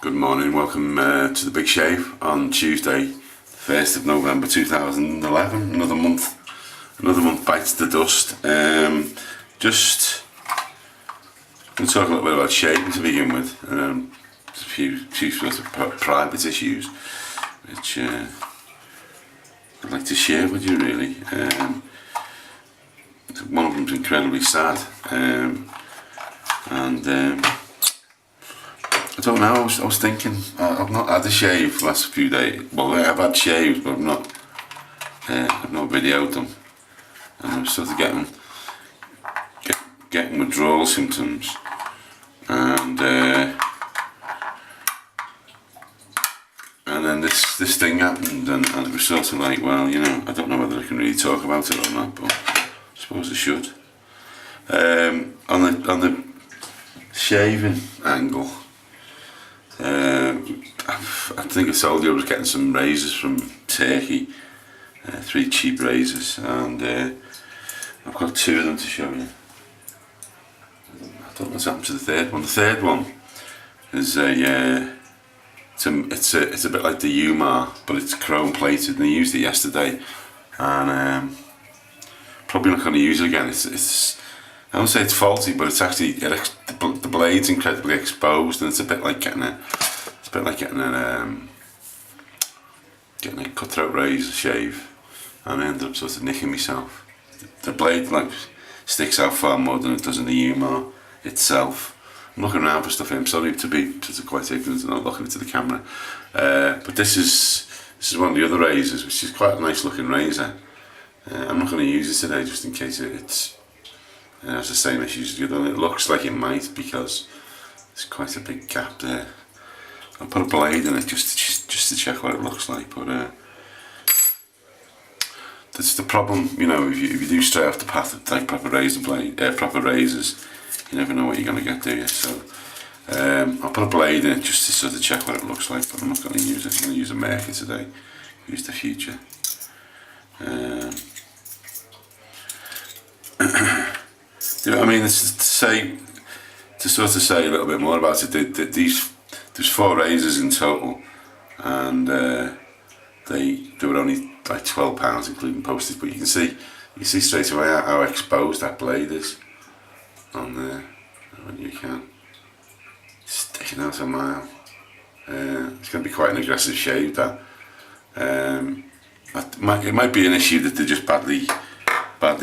Good morning, welcome to the Big Shave on Tuesday, 1st of November 2011. Another month bites the dust. Just going to talk a little bit about shaving to begin with. Just a few sort of private issues which I'd like to share with you really. One of them's incredibly sad, and I don't know, I was thinking, I've not had a shave the last few days. Well, I've had shaves, but I've not videoed them. And I'm sort of getting withdrawal symptoms. And then this thing happened, and it was sort of like, well, you know, I don't know whether I can really talk about it or not, but I suppose I should. On the shaving angle, I think I told you I was getting some razors from Turkey, 3 cheap razors, and I've got 2 of them to show you. I don't know what's happened to the third one. The third one is it's a bit like the Umar, but it's chrome plated, and I used it yesterday, and probably not going to use it again. It's I don't say it's faulty, but it's actually the blade's incredibly exposed, and it's a bit like getting a cutthroat razor shave, and I ended up sort of nicking myself. The blade like sticks out far more than it does in the Umar itself. I'm looking around for stuff here. I'm sorry to be quite ignorant and not looking into the camera, but this is one of the other razors, which is quite a nice looking razor. I'm not going to use it today, just in case it has the same issues as the other one. It looks like it might, because there's quite a big gap there. I'll put a blade in it just to check what it looks like, but that's the problem, you know. If you do stray off the path of like proper razors, you never know what you're going to get, do you? So I'll put a blade in it just to sort of check what it looks like, but I'm not going to use it. I'm going to use a Merca today. Use the Future. I mean, to sort of say a little bit more about it, there's 4 razors in total, and they were only like £12 including postage. But you can see straight away how exposed that blade is on there when you can. It's sticking out a mile. It's going to be quite an aggressive shave. That it might be an issue that they're just badly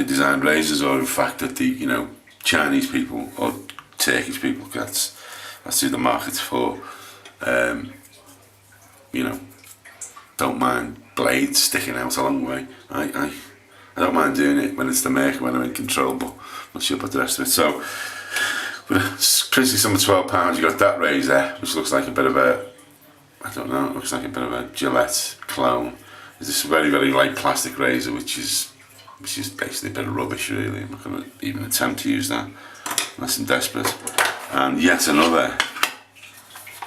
designed razors, or in fact that the Chinese people or Turkish people, that's who the market's for, don't mind blades sticking out a long way. I don't mind doing it when it's the Merca, when I'm in control, but I'm not sure about the rest of it. So with a princely sum of £12, you got that razor, which looks like a bit of a, I don't know, it looks like a bit of a Gillette clone. It's this very, very light plastic razor, which is basically a bit of rubbish really. I'm not going to even attempt to use that unless I'm desperate. And yet another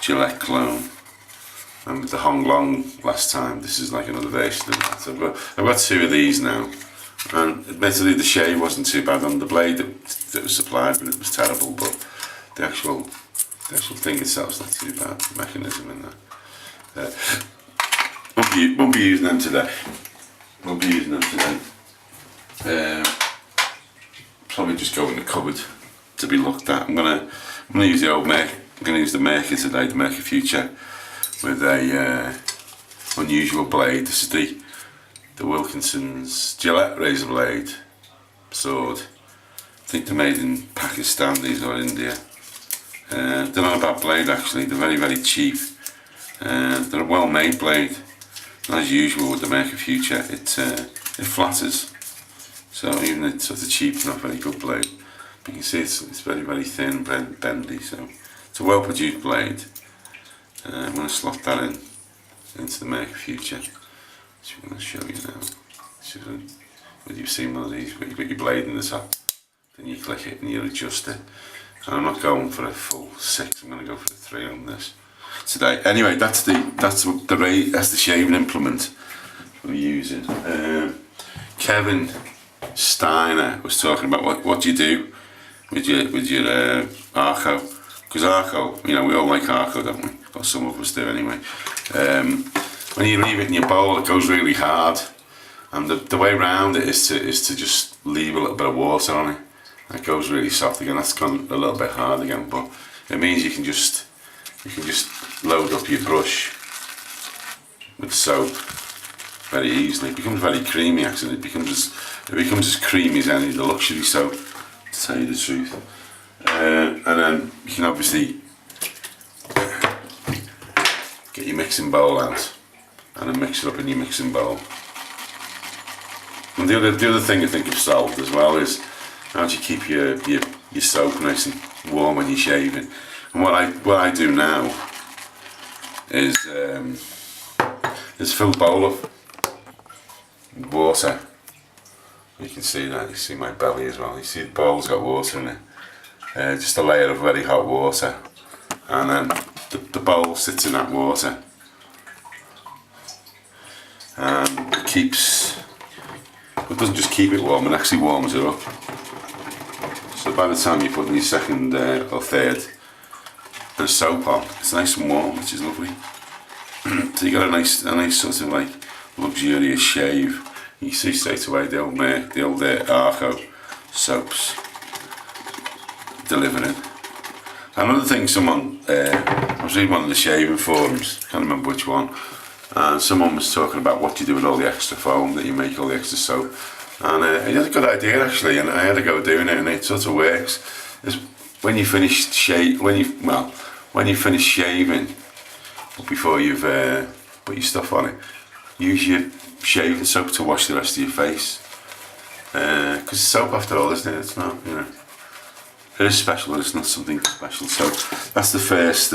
Gillette clone. And with the Hong Long last time, this is like another version of that. So I've got 2 of these now, and admittedly the shave wasn't too bad on the blade that was supplied, but it was terrible. But the actual thing itself is not too bad. The mechanism in there. Won't be using them today. Probably just go in the cupboard to be looked at. I'm gonna use the old Merca. I'm gonna use the Merca today, the Merca Future, with a unusual blade. This is the Wilkinson's Gillette razor blade sword. I think they're made in Pakistan, these, or India. They're not a bad blade actually. They're very, very cheap. They're a well-made blade. As usual with the Merca Future, it flatters. So even it's sort of cheap, not very good blade. But you can see it's very, very thin, bendy. So it's a well-produced blade. I'm going to slot that into the Merca Future, which I'm going to show you now. When you've seen one of these, where you put your blade in the top, then you click it and you adjust it. And I'm not going for a full 6. I'm going to go for a 3 on this today. Anyway, that's the shaving implement we're using. Kevin Steiner was talking about what do you do with your Arco, because Arco, we all like Arco, don't we? Well, some of us do anyway. When you leave it in your bowl, it goes really hard, and the way round it is to just leave a little bit of water on it. It goes really soft again. That's gone a little bit hard again, but it means you can just load up your brush with soap very easily. It becomes very creamy actually. It becomes as creamy as any of the luxury soap, to tell you the truth. And then you can obviously get your mixing bowl out and then mix it up in your mixing bowl. And the other thing I think I've solved as well is how do you keep your soap nice and warm when you're shaving. And what I do now is fill the bowl up with water. You can see that, you see my belly as well. You see the bowl's got water in it. Just a layer of very hot water. And then the bowl sits in that water. And it doesn't just keep it warm, it actually warms it up. So by the time you put in your second or third soap on, it's nice and warm, which is lovely. So you got a nice sort of like luxurious shave. You see straight away the old Arco soaps delivering. Another thing, I was reading one of the shaving forums, can't remember which one, and someone was talking about what you do with all the extra foam that you make, all the extra soap. And he had a good idea actually, and I had to go doing it, and it sort of works. Is when you finish shaving, before you've put your stuff on it, use your shaving soap to wash the rest of your face. Because it's soap after all, isn't it? It's not, you know. It is special, but it's not something special. So that's the first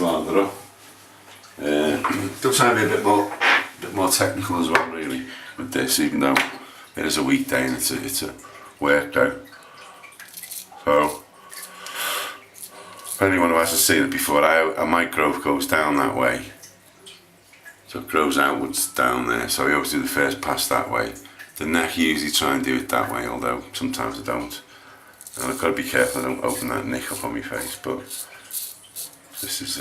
lather up. Still trying to be a bit more technical as well, really, with this, even though it is a weekday and it's a work day. So, for anyone who hasn't seen it before, my growth goes down that way. So it grows outwards down there. So I always do the first pass that way. The neck, I usually try and do it that way, although sometimes I don't. And I've got to be careful I don't open that nick up on my face, but this is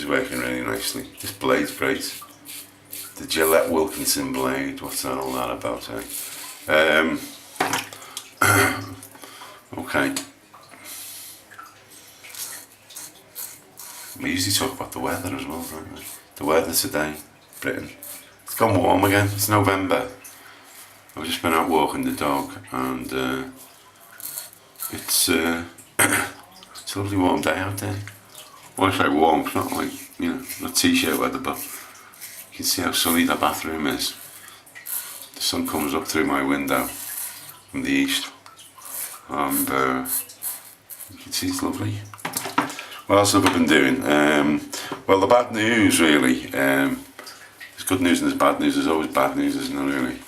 working really nicely. This blade's great. The Gillette Wilkinson blade, what's all that about, eh? Okay. We usually talk about the weather as well, don't we? The weather today, Britain. It's gone warm again, it's November. I've just been out walking the dog and it's a lovely warm day out there. Well, I say warm, it's not like, you know, not t-shirt weather, but you can see how sunny the bathroom is. The sun comes up through my window from the east, and you can see it's lovely. What else have I been doing? Well, the bad news really, there's good news and there's bad news. There's always bad news, isn't there really?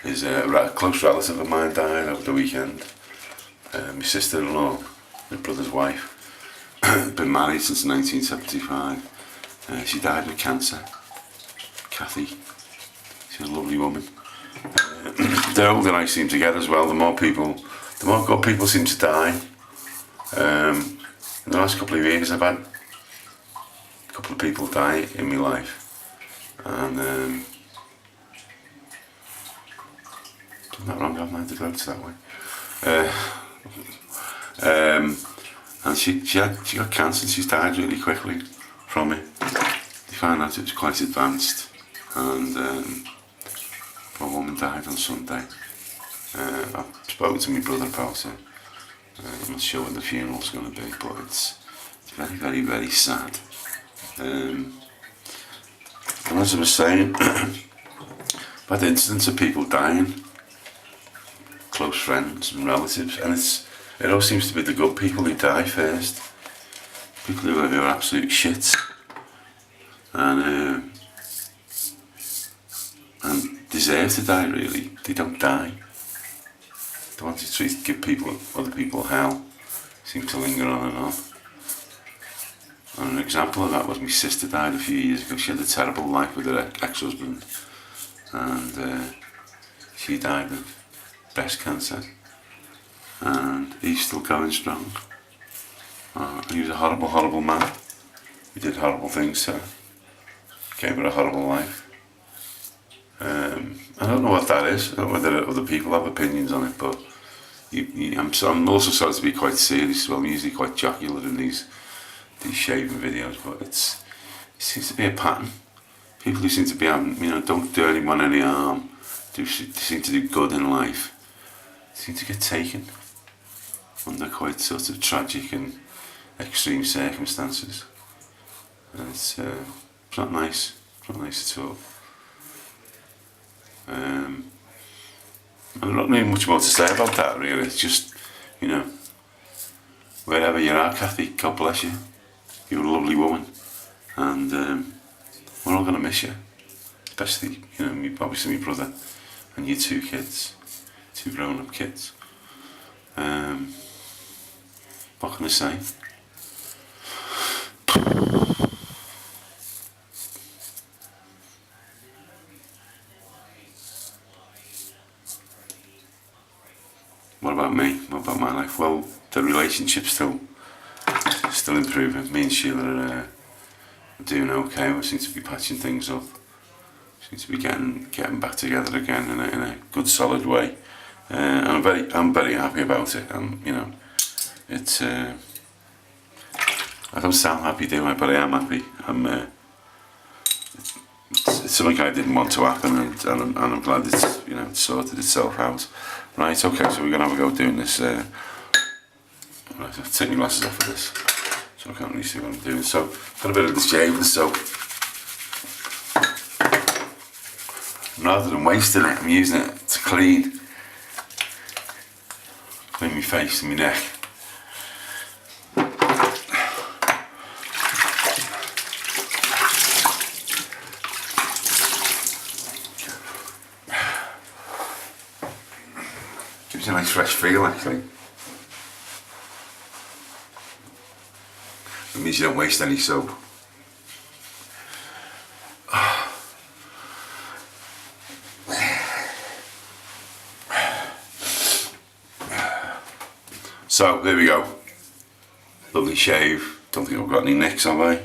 Is a close relative of mine died over the weekend. My sister-in-law, my brother's wife, been married since 1975. She died of cancer. Kathy, she's a lovely woman. The older I seem to get as well, the more good people seem to die. In the last couple of years I've had a couple of people die in my life, and done that wrong, haven't I? The road's that way. And she got cancer and she's died really quickly from it. They found out it was quite advanced, and poor woman died on Sunday. I've spoken to my brother about it. I'm not sure when the funeral's going to be, but it's very, very, very sad. And as I was saying, I've had incidents of people dying, close friends and relatives, and it all seems to be the good people who die first. People who are absolute shits. And deserve to die, really. They don't die. The ones who give other people hell seem to linger on and on. And an example of that was my sister died a few years ago. She had a terrible life with her ex-husband, and she died of breast cancer, and he's still going strong. He was a horrible, horrible man. He did horrible things to her. Gave her a horrible life. I don't know what that is. I don't know whether other people have opinions on it, but I'm also starting to be quite serious. Well, I'm usually quite jocular in these shaving videos, but it seems to be a pattern. People who seem to be having, don't do anyone any harm, seem to do good in life, seem to get taken under quite sort of tragic and extreme circumstances. And it's not nice. It's not nice at all. I've not really much more to say about that, really. It's just, wherever you are, Kathy, God bless you. You're a lovely woman, and we're all going to miss you. Especially, obviously my brother and your 2 kids, 2 grown-up kids. What can I say? What about me? What about my life? Well, the relationship's still improving. Me and Sheila are doing okay. We seem to be patching things up. Seem to be getting back together again in a good, solid way. And I'm very happy about it. And it's I don't sound happy, do I? But I am happy. It's something I didn't want to happen, and I'm glad it's sorted itself out. Right, okay, so we're gonna have a go doing this. Right, I'll take my glasses off of this, so I can't really see what I'm doing. So, got a bit of the shave with soap. Rather than wasting it, I'm using it to clean my face and my neck. Gives you a nice fresh feel, actually. It means you don't waste any soap. So there we go. Lovely shave. Don't think I've got any nicks, have I?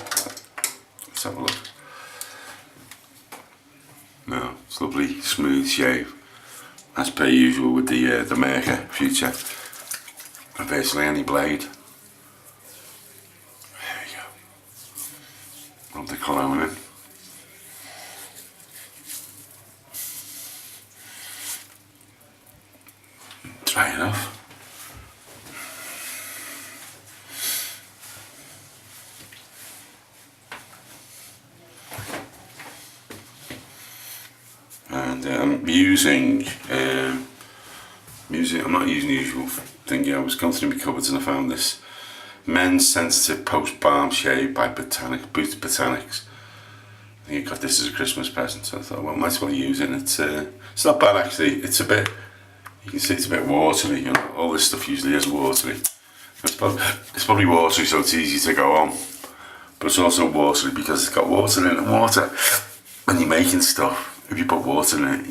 Let's have a look. No, it's lovely, smooth shave. As per usual with the Merca Future. And basically any blade. There we go. Rub the cologne in. Dry enough. And I'm using, I'm not using the usual thing. I was going through my cupboards and I found this Men's Sensitive Post Balm Shave by Boots Botanics. I think I got this as a Christmas present, so I thought, well, I might as well use it. It's not bad actually. It's a bit, you can see it's a bit watery. All this stuff usually is watery. It's probably watery, so it's easy to go on. But it's also watery because it's got water in it. And water, when you're making stuff, if you put water in it,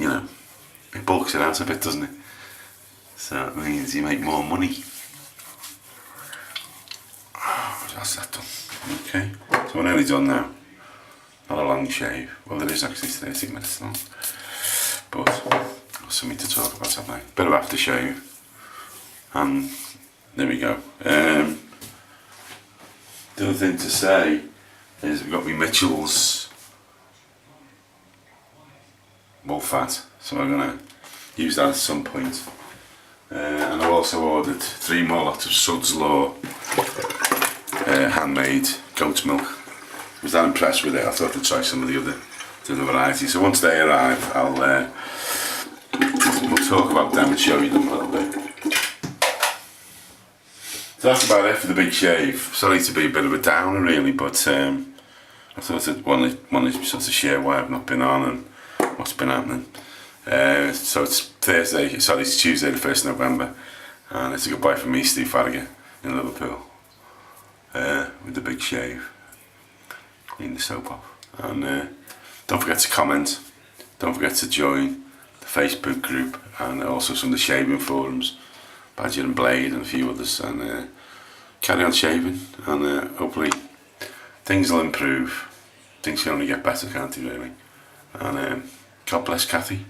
it bulks it out a bit, doesn't it? So it means you make more money. That's that done. Okay, so we're nearly done now. Not a long shave. Well, it is actually 30 minutes long. But there's something to talk about, haven't I? Bit of aftershave. And there we go. The other thing to say is we've got me Mitchell's wool fat, so I'm going to use that at some point. And I've also ordered 3 more lots of Sud's Law handmade goat's milk. I was that impressed with it, I thought I'd try some of the other varieties. So once they arrive, we'll talk about them and show you them a little bit. So that's about it for the big shave. Sorry to be a bit of a downer really, but I thought I'd want to sort of share why I've not been on and what's been happening. So it's Tuesday the 1st of November, and it's a goodbye from me, Steve Farragher, in Liverpool, with the big shave. Clean the soap off, and don't forget to comment, don't forget to join the Facebook group and also some of the shaving forums, Badger and Blade and a few others, and carry on shaving, and hopefully things will improve. Things can only get better, can't they, really? And God bless Kathy.